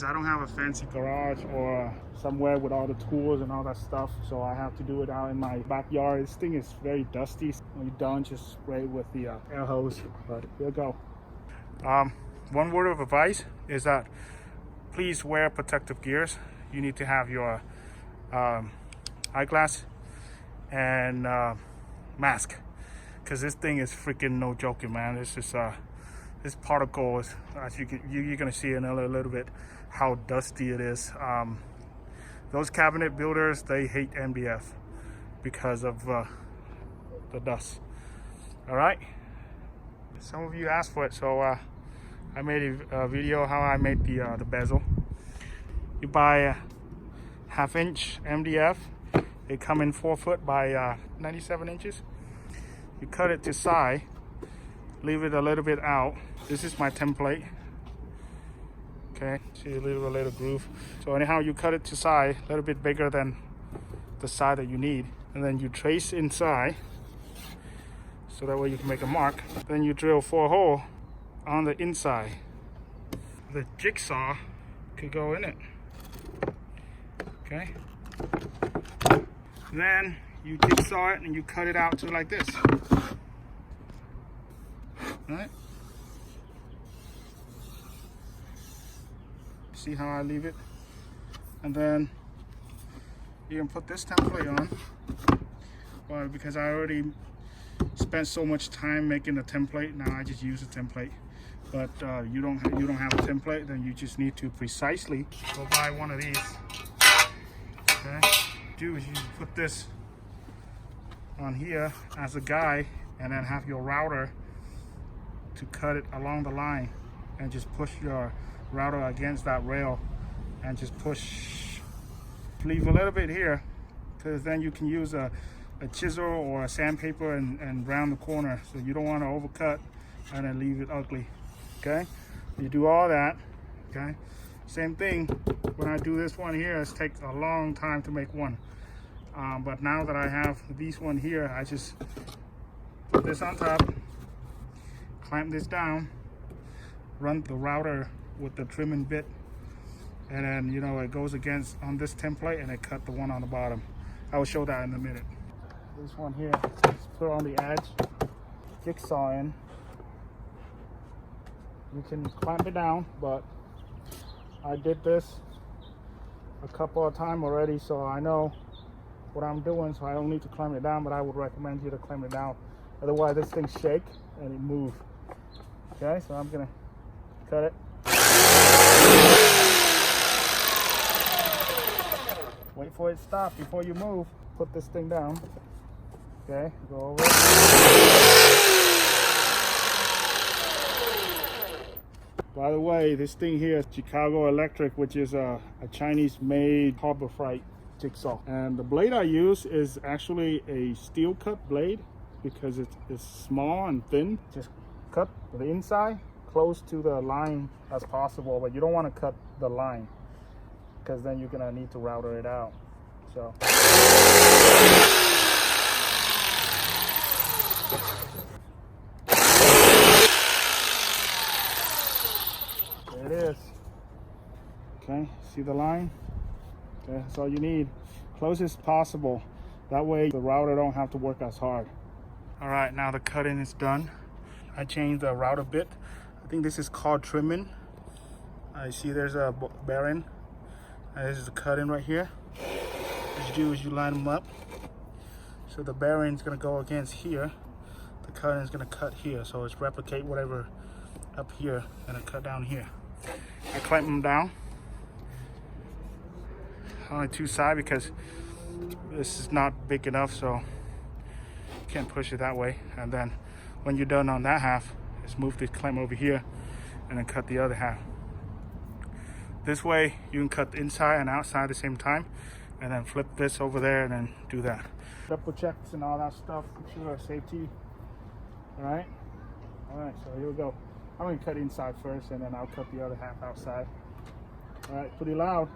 I don't have a fancy garage or somewhere with all the tools and all that stuff, so I have to do it out in my backyard. This thing is very dusty. When you're done, just spray with the air hose. But here we go. One word of advice is that please wear protective gears. You need to have your eyeglass and mask, because this thing is freaking no joking, man. This is this particle is, as you're gonna see in a little bit, how dusty it is. Those cabinet builders, they hate MDF because of the dust. All right, some of you asked for it, so I made a video how I made the bezel. You buy a 1/2 inch MDF. They come in 4 foot by 97 inches. You cut it to size, leave it a little bit out. This is my template. Okay, see, you leave a little groove. So anyhow, you cut it to size, a little bit bigger than the size that you need, and then you trace inside, so that way you can make a mark. Then you drill 4 holes on the inside. The jigsaw could go in it. Okay. Then you jigsaw it and you cut it out to like this. Right? See how I leave it? And then you can put this template on. Well, because I already spent so much time making the template, now I just use the template. But you don't have a template, then you just need to precisely go buy one of these. Okay. Do is you put this on here as a guide, and then have your router to cut it along the line, and just push your router against that rail and just push. Leave a little bit here, because then you can use a chisel or a sandpaper and round the corner, so you don't want to overcut and then leave it ugly. Okay, you do all that. Okay, same thing when I do this one here. It takes a long time to make one, but now that I have these one here, I just put this on top, clamp this down, run the router with the trimming bit, and then, you know, it goes against on this template and it cut the one on the bottom. I will show that in a minute. This one here, just put on the edge, jigsaw in. You can clamp it down, but I did this a couple of times already, so I know what I'm doing, so I don't need to clamp it down, but I would recommend you to clamp it down. Otherwise this thing shake and it move. Okay, so I'm gonna cut it. Wait for it to stop before you move. Put this thing down. Okay, go over it. By the way, this thing here is Chicago Electric, which is a Chinese-made Harbor Freight jigsaw. And the blade I use is actually a steel cut blade, because it's small and thin. Just cut the inside close to the line as possible, but you don't want to cut the line, because then you're gonna need to router it out. So there it is. Okay, see the line? Okay, that's all you need. Close as possible. That way the router don't have to work as hard. All right, now the cutting is done. I changed the router bit. I think this is called trimming. I see there's a bearing. This is the cutting right here. What you do is you line them up. So the bearing is gonna go against here. The cutting is gonna cut here. So it's replicate whatever up here and then cut down here. I clamp them down. Only 2 sides because this is not big enough, so you can't push it that way. And then when you're done on that half, just move the clamp over here and then cut the other half. This way you can cut the inside and outside at the same time, and then flip this over there and then do that. Double checks and all that stuff, sure, safety. All right, so here we go. I'm gonna cut inside first, and then I'll cut the other half outside. All right, pretty loud.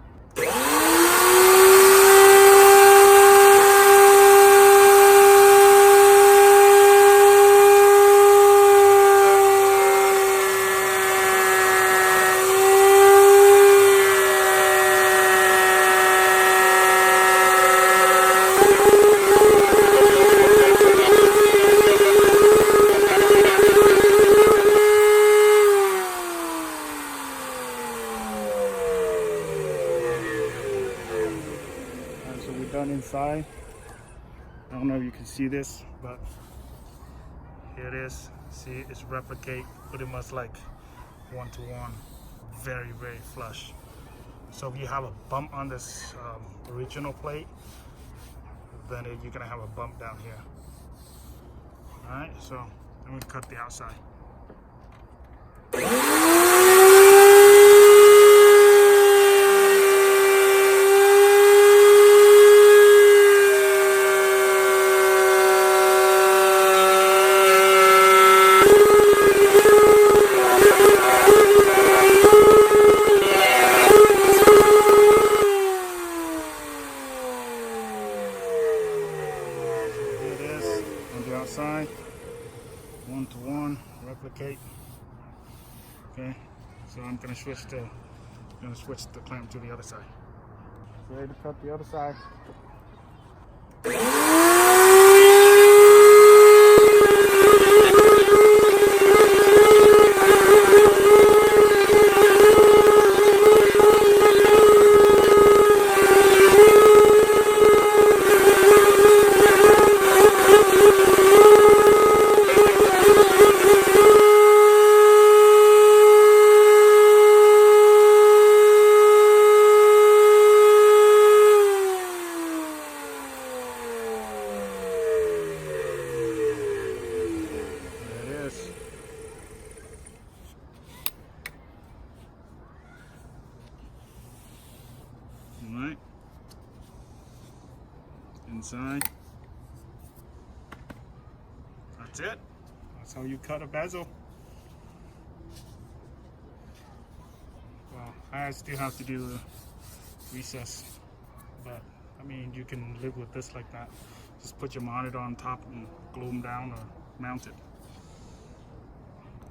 done inside. I don't know if you can see this, but here it is. See, it's replicate pretty much like one-to-one, very, very flush. So if you have a bump on this original plate, then you're gonna have a bump down here. All right, so I'm gonna cut the outside. Outside, one-to-one, replicate. Okay, so I'm gonna switch the clamp to the other side. Ready to cut the other side. Alright, inside, that's it. That's how you cut a bezel. Well, I still have to do the recess, but I mean, you can live with this like that. Just put your monitor on top and glue them down or mount it.